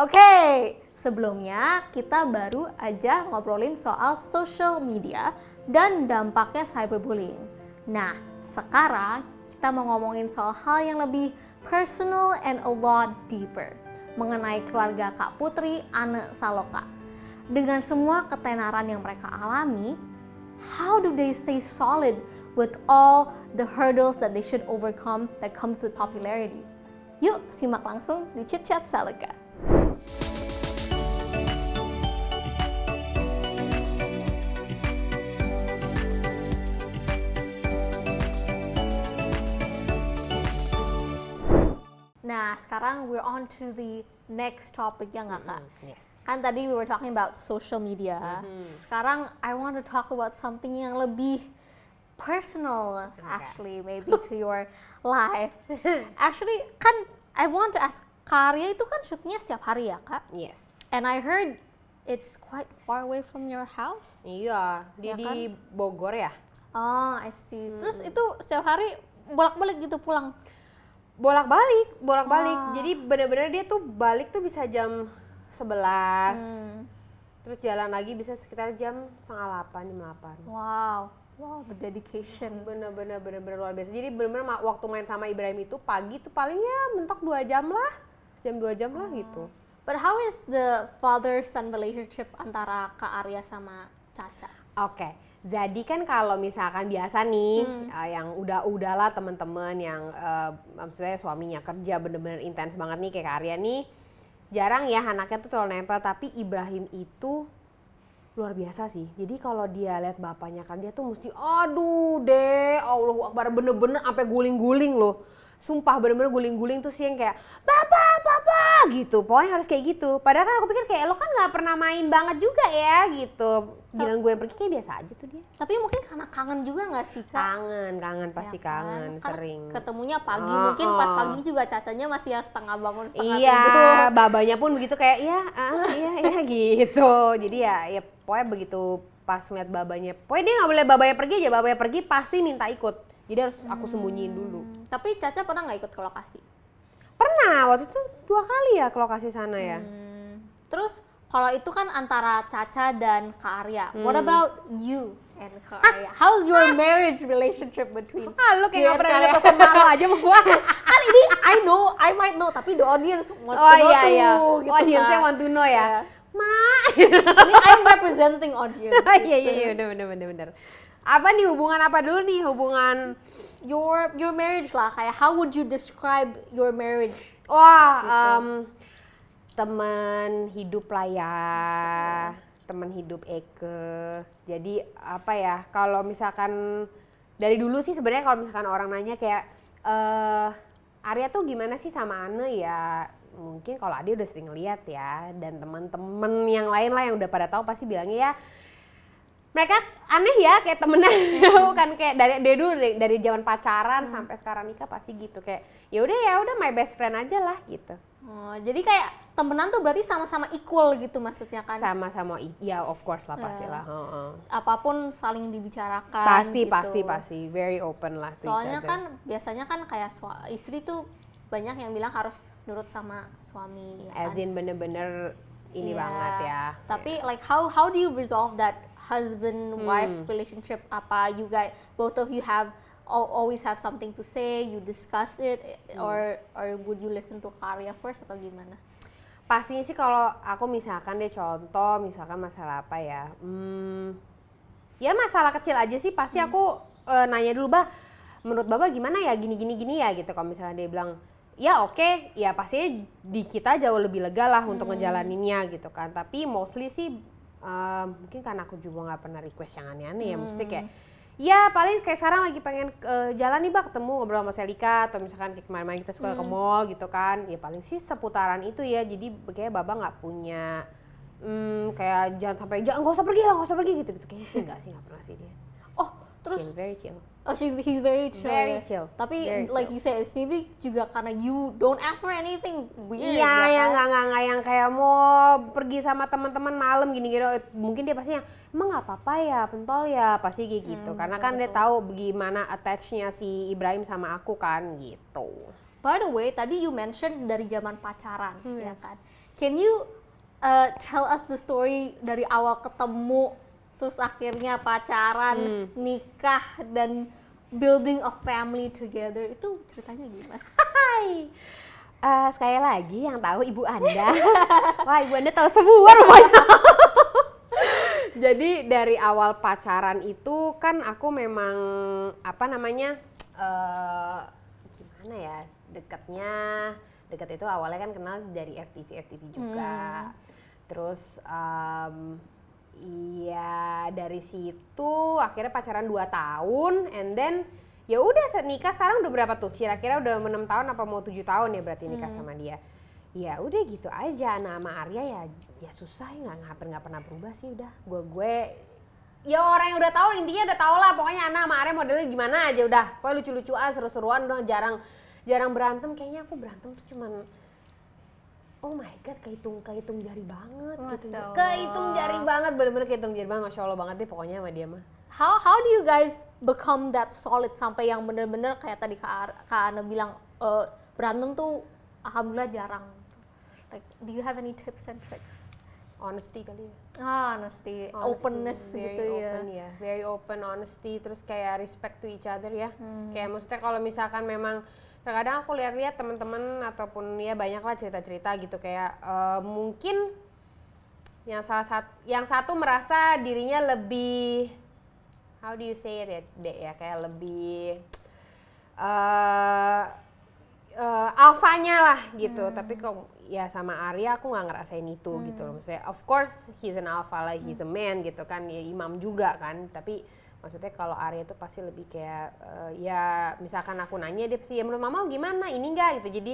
Oke, sebelumnya kita baru aja ngobrolin soal social media dan dampaknya cyberbullying. Nah, sekarang kita mau ngomongin soal hal yang lebih personal and a lot deeper mengenai keluarga Kak Putri Ane Saloka. Dengan semua ketenaran yang mereka alami, how do they stay solid with all the hurdles that they should overcome that comes with popularity? Yuk, simak langsung di Chit Chat Salika. Nah, sekarang we're on to the next topic ya nggak Kak? Yes. Kan tadi we were talking about social media. Sekarang I want to talk about something yang lebih personal actually maybe to your life. Actually kan I want to ask, Karya itu kan shootnya setiap hari ya Kak? Yes. And I heard it's quite far away from your house. Iya, dia Ya di Bogor ya. Oh, I see. Terus itu setiap hari bolak-balik gitu pulang? Bolak-balik. Wah. Jadi bener-bener dia tuh balik tuh bisa jam 11. Terus jalan lagi bisa sekitar jam 7:30, jam 8. Wow, the dedication. Bener-bener luar biasa. Jadi bener-bener waktu main sama Ibrahim itu pagi tuh paling ya mentok 2 jam lah. Sejam 2 jam lah gitu. But how is the father-son relationship antara Kak Arya sama Caca? Oke. Jadi kan kalau misalkan biasa nih yang udahlah teman-teman yang maksudnya suaminya kerja bener-bener intens banget nih kayak Kak Arya nih, jarang ya anaknya tuh terlalu nempel. Tapi Ibrahim itu luar biasa sih. Jadi kalau dia lihat bapaknya kan dia tuh mesti aduh deh, Allahu Akbar, bener-bener sampai guling-guling loh. Sumpah bener-bener guling-guling tuh sih yang kayak papa gitu. Pokoknya harus kayak gitu. Padahal kan aku pikir kayak lo kan nggak pernah main banget juga ya gitu. Giliran gue yang pergi kayak biasa aja tuh dia. Tapi mungkin karena kangen juga nggak sih Kak? Kangen pasti Ya kan? kangen, Kan sering. ketemunya pagi, mungkin pas pagi juga Cacanya masih yang setengah bangun, setengah Iya, tidur. babanya pun begitu kayak iya gitu. Jadi ya pokoknya begitu pas ngeliat babanya. Pokoknya dia nggak boleh babanya pergi aja, babanya pergi pasti minta ikut. Jadi harus aku sembunyiin dulu. Tapi Caca pernah nggak ikut ke lokasi? Pernah, waktu itu 2 kali ya ke lokasi sana ya. Terus kalau itu kan antara Caca dan Kak Arya. What about you and Kak Arya? How's your marriage relationship between? Lo kayak nggak pernah Kak ada Arya? telepon malu aja sama gua. Kan ini I might know, tapi the audience wants to Oh know iya, too, gitu audiensnya kan. want to know ya. Ma. Ini I'm representing audience. Iya, bener. Apa nih hubungan apa dulu nih? Hubungan Your marriage lah, kayak how would you describe your marriage? Teman hidup lah ya, teman hidup Eke. Jadi apa ya, kalau misalkan dari dulu sih sebenarnya kalau misalkan orang nanya kayak Arya tuh gimana sih sama Ane ya, mungkin kalau Ade udah sering lihat ya, dan teman-teman yang lain lah yang udah pada tahu pasti bilangnya ya mereka aneh ya kayak temenan. Bukan kayak dari dulu dari zaman pacaran sampai sekarang nikah pasti gitu, kayak ya udah my best friend aja lah gitu. Oh, jadi kayak temenan tuh berarti sama-sama equal gitu maksudnya kan? Sama-sama, ya of course lah pastilah. Apapun saling dibicarakan. Pasti very open lah to each Soalnya other. kan biasanya kan kayak istri tuh banyak yang bilang harus nurut sama suami. Ya As kan? in bener-bener ini Iya. banget ya. Tapi like how do you resolve that husband wife relationship? Apa you guys both of you have always have something to say, you discuss it, or would you listen to Karya first atau gimana? Pastinya sih kalau aku misalkan deh contoh misalkan masalah apa ya, ya masalah kecil aja sih pasti aku nanya dulu, bah menurut Baba gimana ya gini ya gitu. Kalau misalnya dia bilang ya oke, ya pastinya di kita jauh lebih lega lah untuk ngejalaninnya gitu kan. Tapi mostly sih mungkin karena aku juga nggak pernah request yang aneh-aneh ya, mesti kayak ya paling kayak sekarang lagi pengen jalan nih, bah ketemu ngobrol sama Selika, atau misalkan kayak kemarin kita suka ke mall gitu kan, ya paling sih seputaran itu ya. Jadi kayak Baba nggak punya kayak jangan sampai nggak usah pergi gitu kayaknya sih nggak pernah sih dia. Oh terus Chill, very chill. Oh, he's very chill. Very ya? chill. Tapi Very like chill. you said, it's maybe juga karena you don't ask for anything weird. Iya, ya yang kan? nggak yang kayak mau pergi sama teman-teman malam gini-gini. Mungkin dia pasti yang emang nggak apa-apa ya, pentol ya, pasti kayak gitu. Karena kan dia tahu bagaimana attach-nya si Ibrahim sama aku kan gitu. By the way, tadi you mentioned dari zaman pacaran, ya kan? can you tell us the story dari awal ketemu, terus akhirnya pacaran, nikah, dan building a family together, itu ceritanya gimana? Hai. Sekali lagi yang tahu ibu Anda. Wah, ibu Anda tahu semua rupanya. Jadi dari awal pacaran itu kan aku memang apa namanya gimana ya, dekat itu awalnya kan kenal dari FTV juga. Terus iya dari situ akhirnya pacaran 2 tahun, and then ya udah nikah sekarang udah berapa tuh? Kira-kira udah 6 tahun apa mau 7 tahun ya berarti nikah sama dia. Ya udah gitu aja. Nah sama Arya ya susah ya, nggak pernah berubah sih, udah gue ya orang yang udah tahu, intinya udah tau lah pokoknya Ana sama Arya modelnya gimana aja udah. Pokoknya lucu-lucuan, seru-seruan, udah jarang berantem. Kayaknya aku berantem tuh cuman oh my god kehitung jari banget gitu. Kehitung jari banget, bener-bener kehitung jari banget, Masya Allah banget deh pokoknya sama dia mah. How do you guys become that solid sampai yang bener-bener kayak tadi Kak Ana bilang berantem tuh alhamdulillah jarang. Like, do you have any tips and tricks? Honesty kali ya. Honesty, openness very gitu open, ya. Very open, honesty, terus kayak respect to each other ya. Kayak maksudnya kalau misalkan memang terkadang aku lihat-lihat teman-teman ataupun ya banyak lah cerita-cerita gitu kayak mungkin yang satu merasa dirinya lebih, how do you say it ya, Dek, ya kayak lebih alfanya lah gitu. Tapi kok ya sama Arya aku nggak ngerasain itu gitu loh. Maksudnya of course he's an alpha lah, he's a man gitu kan, ya imam juga kan. Tapi maksudnya kalau Arya itu pasti lebih kayak ya misalkan aku nanya dia pasti ya menurut mama gimana ini enggak gitu. Jadi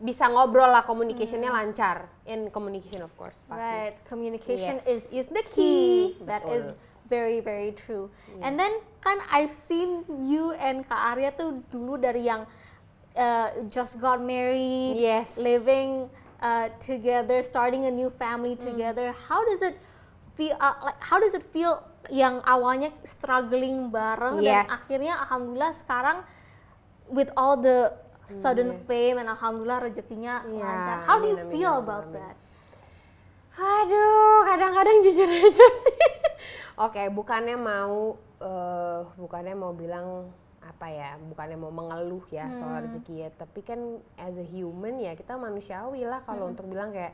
bisa ngobrol lah, communication-nya lancar. And communication of course pasti. Right, communication Yes. is the key. That Betul. is very very true. And then kan I've seen you and Kak Arya tuh dulu dari yang just got married, Yes. living together, starting a new family together. How does it feel? How does it feel yang awalnya struggling bareng dan Yes. akhirnya alhamdulillah sekarang with all the sudden fame and alhamdulillah rezekinya lancar. How do you amin, feel amin, about amin. that? Aduh, kadang-kadang jujur aja sih. Oke, bukannya mau bilang apa ya, bukannya mau mengeluh ya soal rezeki ya, tapi kan as a human ya kita manusiawi lah kalau untuk bilang kayak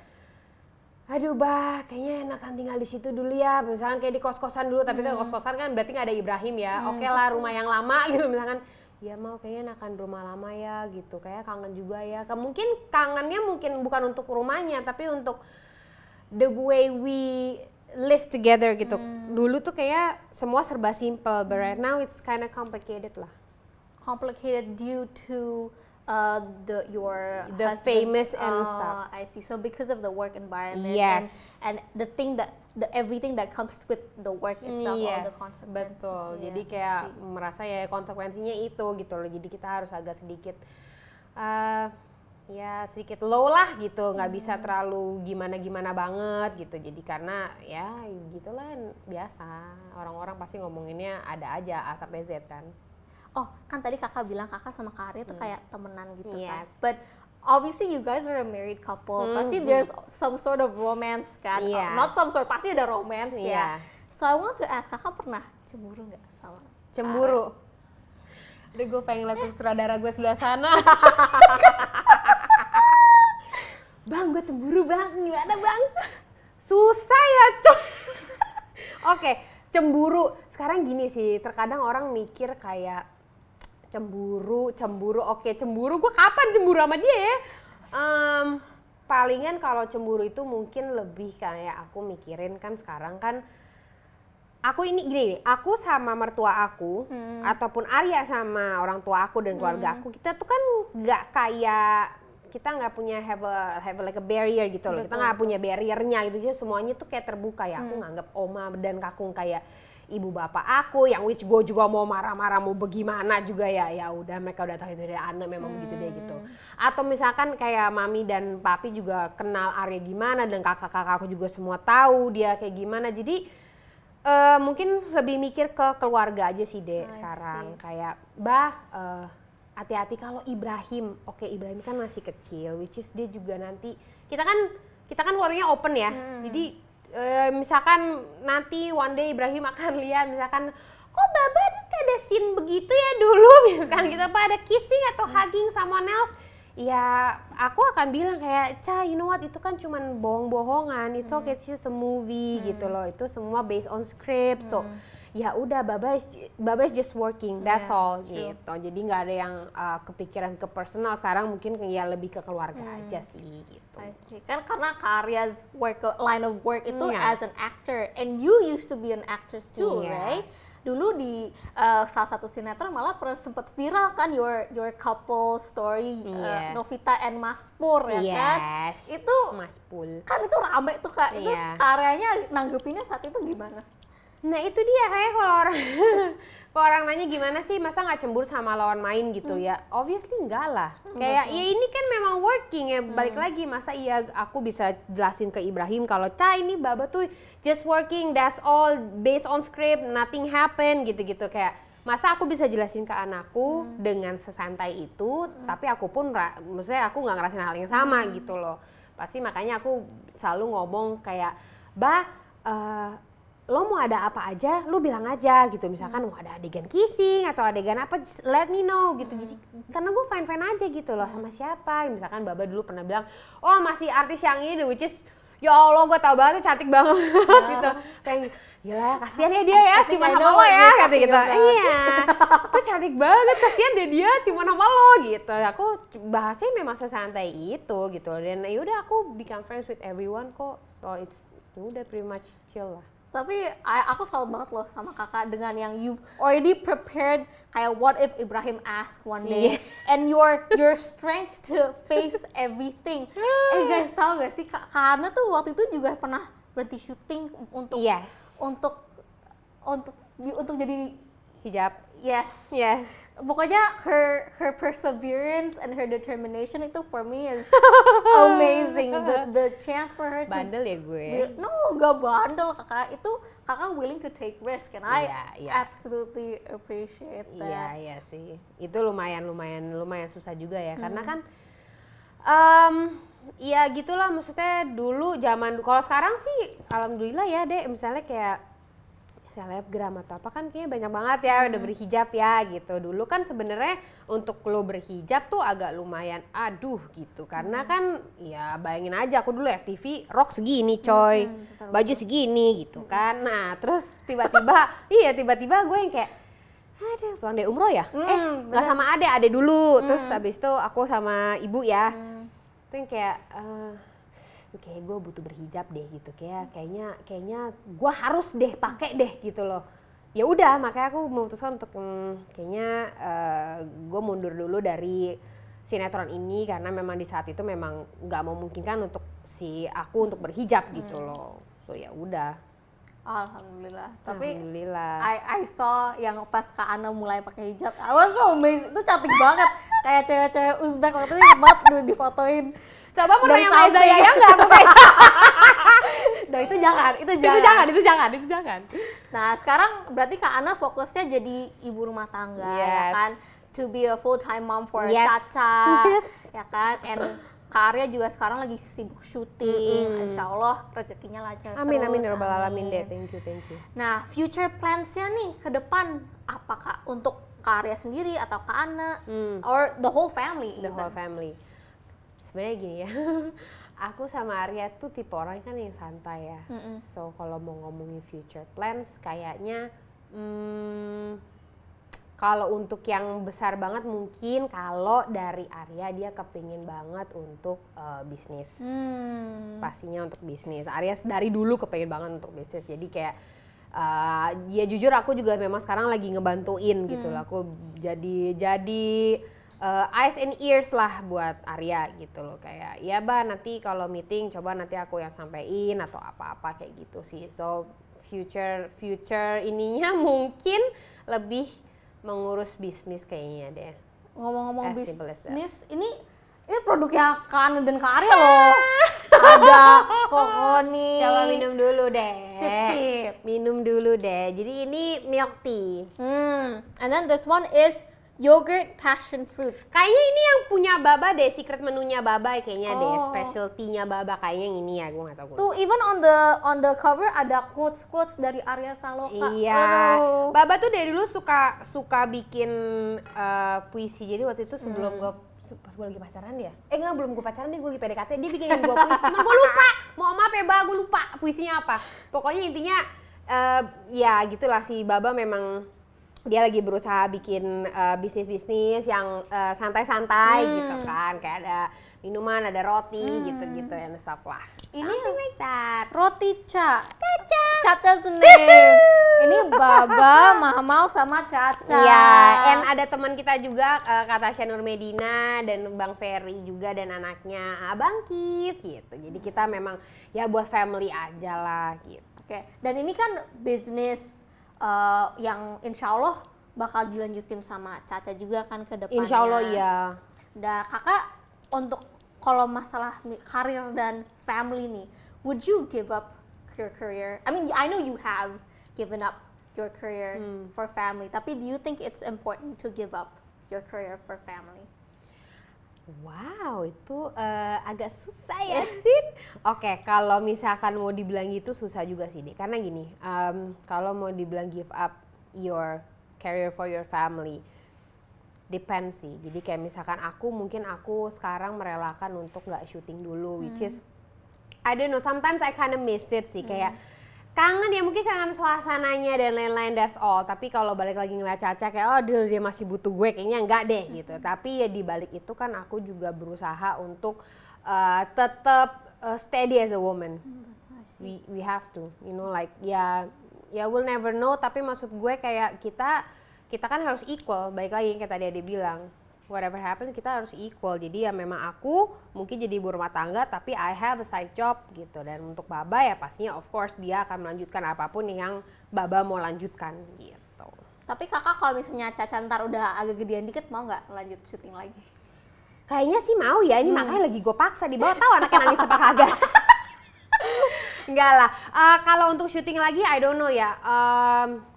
aduh bah kayaknya enakan tinggal di situ dulu ya, misalkan kayak di kos-kosan dulu, tapi kan kos-kosan kan berarti nggak ada Ibrahim ya. Oke lah rumah yang lama gitu, misalkan ya mau kayaknya enakan rumah lama ya gitu, kayak kangen juga ya. Mungkin kangennya bukan untuk rumahnya tapi untuk the way we live together gitu. Dulu tuh kayak semua serba simple, but right now it's kind of complicated lah. Complicated due to your The husband. famous and stuff. I see. So because of the work environment Yes. and the thing that everything that comes with the work itself, all the consequences. Betul. Yeah, Jadi I kayak see. merasa ya konsekuensinya itu gitu loh. Jadi kita harus agak sedikit ya sedikit low lah gitu, nggak bisa terlalu gimana banget gitu. Jadi karena ya gitulah biasa, orang-orang pasti ngomonginnya ada aja A sampai Z kan. Oh, kan tadi kakak bilang kakak sama Kak Arya tuh kayak temenan gitu kan. Yes. But obviously you guys are a married couple. Pasti there's some sort of romance kan. Yeah. Not some sort, pasti ada romance Yeah. ya. So I want to ask, kakak pernah cemburu nggak sama Cemburu. Aduh, gue pengen liat sutradara gue sebelah sana. Bang, gue cemburu bang. Gimana bang? Susah ya, coy. Oke, cemburu. Sekarang gini sih, terkadang orang mikir kayak cemburu. Oke, cemburu. Gue kapan cemburu sama dia ya? Palingan kalau cemburu itu mungkin lebih kayak aku mikirin kan sekarang kan aku ini gini, aku sama mertua aku ataupun Arya sama orang tua aku dan keluarga aku, kita tuh kan nggak kayak kita nggak punya have like a barrier gitu loh. Betul. Kita nggak punya barriernya gitu, jadi semuanya tuh kayak terbuka ya. Aku nganggap oma dan kakung kayak ibu bapak aku, yang which gue juga mau marah-marah mau bagaimana juga ya udah mereka udah tahu itu dari anak memang begitu deh gitu. Atau misalkan kayak mami dan papi juga kenal Arya gimana dan kakak-kakak aku juga semua tahu dia kayak gimana. Jadi mungkin lebih mikir ke keluarga aja sih deh sekarang. Kayak hati-hati kalau Ibrahim. Oke, Ibrahim kan masih kecil, which is dia juga nanti kita kan kita kan keluarganya open ya. Jadi misalkan nanti one day Ibrahim akan lihat misalkan kok Baba kayak ada scene begitu ya dulu misalkan gitu apa ada kissing atau hugging someone else. Ya aku akan bilang kayak you know what, itu kan cuman bohong-bohongan, it's okay, it's just a movie gitu loh, itu semua based on script, so ya udah Baba is just working, that's all true. gitu. Jadi nggak ada yang kepikiran ke personal, sekarang mungkin ya lebih ke keluarga aja sih gitu. Kan karena Arya's line of work itu Yeah. as an actor, and you used to be an actress too, Yes. right? Dulu di salah satu sinetron malah pernah sempat viral kan your couple story, Yes. Novita and Mas Pur ya kan? Yes. Itu Mas Pul. kan itu rame tuh Kak. Itu Iya. karyanya nanggepinnya saat itu gimana? Nah itu dia kayak kalau orang kalau orang nanya gimana sih, masa nggak cemburu sama lawan main gitu ya? Obviously enggak lah. Kayak ya ini kan memang working ya, balik lagi masa iya aku bisa jelasin ke Ibrahim kalau ini Baba tuh just working, that's all based on script, nothing happen gitu-gitu, kayak masa aku bisa jelasin ke anakku dengan sesantai itu, tapi aku pun maksudnya aku nggak ngerasain hal yang sama gitu loh. Pasti makanya aku selalu ngomong kayak lo mau ada apa aja, lo bilang aja gitu. Misalkan mau ada adegan kissing atau adegan apa, just let me know gitu. Jadi karena gue fine-fine aja gitu loh sama siapa. Misalkan Baba dulu pernah bilang, oh masih artis yang ini, which is ya Allah gue tau banget tuh cantik banget gitu. Kayak gila kasihan ya dia ya, cuma sama lo ya kata gitu. Iya, tuh cantik banget, kasihan deh dia cuma sama lo gitu. Aku bahasnya memang sesantai itu gitu. Dan yaudah aku become friends with everyone kok. So it's udah pretty much chill lah. Tapi aku salut banget loh sama kakak dengan yang you already prepared kayak what if Ibrahim ask one day and your strength to face everything. Guys tahu gak sih karena tuh waktu itu juga pernah berhenti syuting untuk untuk jadi hijab. yes. Pokoknya her perseverance and her determination itu for me is amazing. The chance for her to Bandel ya gue. no, gak bandel kakak. Itu kakak willing to take risk and I absolutely appreciate that. Iya sih. Itu lumayan susah juga ya. Karena kan ya gitulah, maksudnya dulu kalau sekarang sih alhamdulillah ya deh, misalnya kayak selebgram atau apa kan kayaknya banyak banget ya udah berhijab ya gitu. Dulu kan sebenarnya untuk lo berhijab tuh agak lumayan gitu, karena kan ya bayangin aja aku dulu FTV rok segini coy, baju segini gitu kan. Nah terus tiba-tiba gue yang kayak pulang dari umroh ya, nggak sama ade dulu, terus abis itu aku sama ibu ya, itu yang kayak kayak gue butuh berhijab deh gitu, kayaknya gue harus deh pakai deh gitu loh. Ya udah makanya aku memutuskan untuk kayaknya gue mundur dulu dari sinetron ini, karena memang di saat itu memang nggak memungkinkan untuk aku untuk berhijab gitu loh. So ya udah. Alhamdulillah. Tapi Alhamdulillah. I saw yang pas Kak Ana mulai pakai hijab, I was so amazed. Itu cantik banget. Kayak cewek-cewek Uzbek waktu itu inget banget dulu difotoin. Coba mau dari nanya samping. ya nggak pakai? Itu jangan. Itu jangan. Nah sekarang berarti Kak Ana fokusnya jadi ibu rumah tangga, ya kan? To be a full time mom for Caca, ya kan? And Kak Arya juga sekarang lagi sibuk syuting, insya Allah rezekinya lancar terus. Amin robbal alamin deh, thank you. Nah future plans-nya nih ke depan apa Kak? Untuk Kak Arya sendiri atau Kak Ana, or the whole family? Whole family. Sebenarnya gini ya, aku sama Arya tuh tipe orang kan yang santai ya. So kalau mau ngomongin future plans kayaknya kalau untuk yang besar banget mungkin kalau dari Arya dia kepingin banget untuk bisnis. Pastinya untuk bisnis. Arya dari dulu kepingin banget untuk bisnis. Jadi kayak ya jujur aku juga memang sekarang lagi ngebantuin gitu lah. Aku jadi eyes and ears lah buat Arya gitu loh, kayak ya nanti kalau meeting coba nanti aku yang sampein atau apa-apa kayak gitu sih. So future ininya mungkin lebih mengurus bisnis kayaknya deh. Ngomong-ngomong As simple as that. bisnis, ini produknya Kak Ana dan Kak Arya loh. Ada Kokoni. Coba minum dulu deh. Sip. Minum dulu deh. Jadi ini milk tea. And then this one is yogurt passion fruit. Kayaknya ini yang punya Baba deh, secret menunya Baba kayaknya deh, Oh. specialty-nya Baba kayaknya yang ini ya, gue nggak tahu. Tuh even on the cover ada quotes dari Arya Saloka. Iya, Aduh. Baba tuh dari dulu suka bikin puisi. Jadi waktu itu sebelum gue pas gue lagi pacaran dia, enggak belum gue pacaran dia, gue lagi PDKT, dia bikinin gue puisi. Cuman gue lupa, mohon maaf ya Ba, gue lupa puisinya apa. Pokoknya intinya ya gitulah si Baba memang dia lagi berusaha bikin bisnis-bisnis yang santai-santai gitu kan, kayak ada minuman, ada roti gitu-gitu and stuff lah. Ini Something like that. roti Caca's name. Ini Baba, Mamau sama Caca. Iya, and ada teman kita juga kata Syanur Medina dan Bang Ferry juga dan anaknya Abang Kif gitu. Jadi kita memang ya buat family aja lah gitu. Oke, dan ini kan bisnis yang insya Allah bakal dilanjutin sama Caca juga kan ke depannya. Insya Allah iya. Nah, kakak untuk kalau masalah karir dan family nih, would you give up your career? I mean, I know you have given up your career for family, tapi do you think it's important to give up your career for family? Wow, itu agak susah ya, Cin. Oke, kalau misalkan mau dibilang gitu susah juga sih, Dek. Karena gini, kalau mau dibilang give up your career for your family, depends sih. Jadi kayak misalkan mungkin aku sekarang merelakan untuk nggak syuting dulu, which is, I don't know, sometimes I kind of miss it sih. Kayak kangen ya, mungkin kangen suasananya dan lain-lain, that's all. Tapi kalau balik lagi ngeliat Caca kayak oh dia masih butuh gue, kayaknya enggak deh gitu. Tapi ya di balik itu kan aku juga berusaha untuk tetap steady as a woman. We have to, you know, like ya we'll never know, tapi maksud gue kayak kita kan harus equal. Baik lagi yang kayak tadi Ade bilang, whatever happen kita harus equal. Jadi ya memang aku mungkin jadi ibu rumah tangga, tapi I have a side job gitu. Dan untuk Baba ya pastinya of course dia akan melanjutkan apapun yang Baba mau lanjutkan gitu. Tapi kakak kalau misalnya Caca ntar udah agak gedean dikit, mau nggak lanjut syuting lagi? Kayaknya sih mau ya, ini makanya lagi gue paksa di bawah, tahu anaknya nangis apa kagak. Enggak lah, kalau untuk syuting lagi I don't know ya,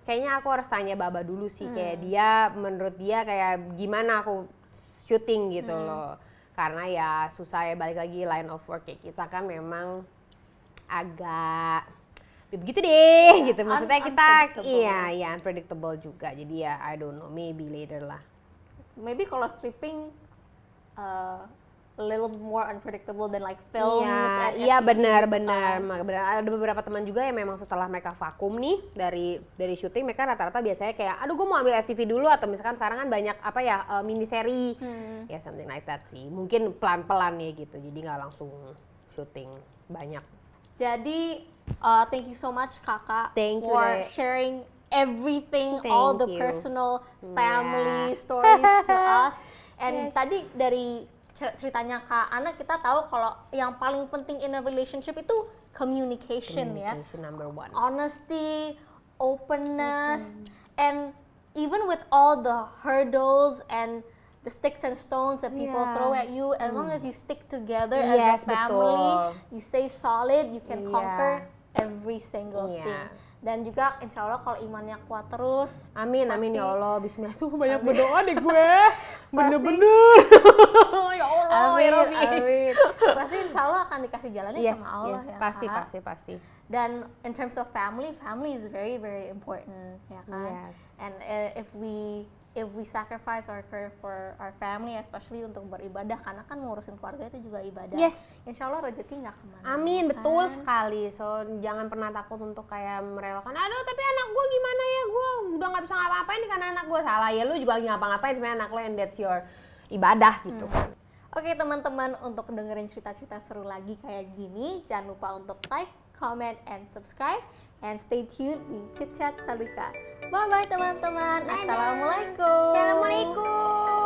kayaknya aku harus tanya Baba dulu sih, kayak dia, menurut dia kayak gimana aku syuting gitu loh. Karena ya susah ya, balik lagi line of work kayak kita kan memang agak begitu deh gitu, maksudnya kita iya unpredictable juga, jadi ya I don't know, maybe later lah. Maybe kalau stripping a little more unpredictable than like films. Iya benar. Ada beberapa teman juga yang memang setelah mereka vakum nih dari syuting, mereka rata-rata biasanya kayak aduh gue mau ambil FTV dulu, atau misalkan sekarang kan banyak apa ya mini seri ya something like that sih. Mungkin pelan-pelan ya gitu. Jadi nggak langsung syuting banyak. Jadi thank you so much kakak Thank you, for Dek. sharing everything, Thank all the you. personal family stories to us. And tadi dari ceritanya Kak Ana kita tahu kalau yang paling penting in a relationship itu communication ya. Communication number one. Honesty, openness, and even with all the hurdles and the sticks and stones that people throw at you, as long as you stick together as Yes, a family, betul. you stay solid, you can Iya. conquer every single Iya. thing. Dan juga insya Allah kalau imannya kuat terus, Amin pasti- ya Allah, bismillah. Banyak berdoa deh gue. Bener-bener. Ya Allah, ya Rabbi. amin. Pasti insya Allah akan dikasih jalannya Yes, sama Allah yes, ya pasti. Kak. Dan in terms of family is very very important ya kan. Yes. And if we sacrifice our career for our family, especially untuk beribadah, karena kan ngurusin keluarga itu juga ibadah. Yes. Insya Allah rezeki nggak kemana. Amin, kan? betul sekali. So jangan pernah takut untuk kayak merelakan, aduh tapi anak gue gimana ya, gue udah nggak bisa ngapa-ngapain nih karena anak gue salah. Ya lu juga lagi ngapa-ngapain sebenarnya anak lo, and that's your ibadah gitu kan. Oke teman-teman, untuk dengerin cerita-cerita seru lagi kayak gini, jangan lupa untuk like, comment, and subscribe. And stay tuned di Chit Chat Salika. Bye-bye teman-teman. Assalamualaikum. Assalamualaikum.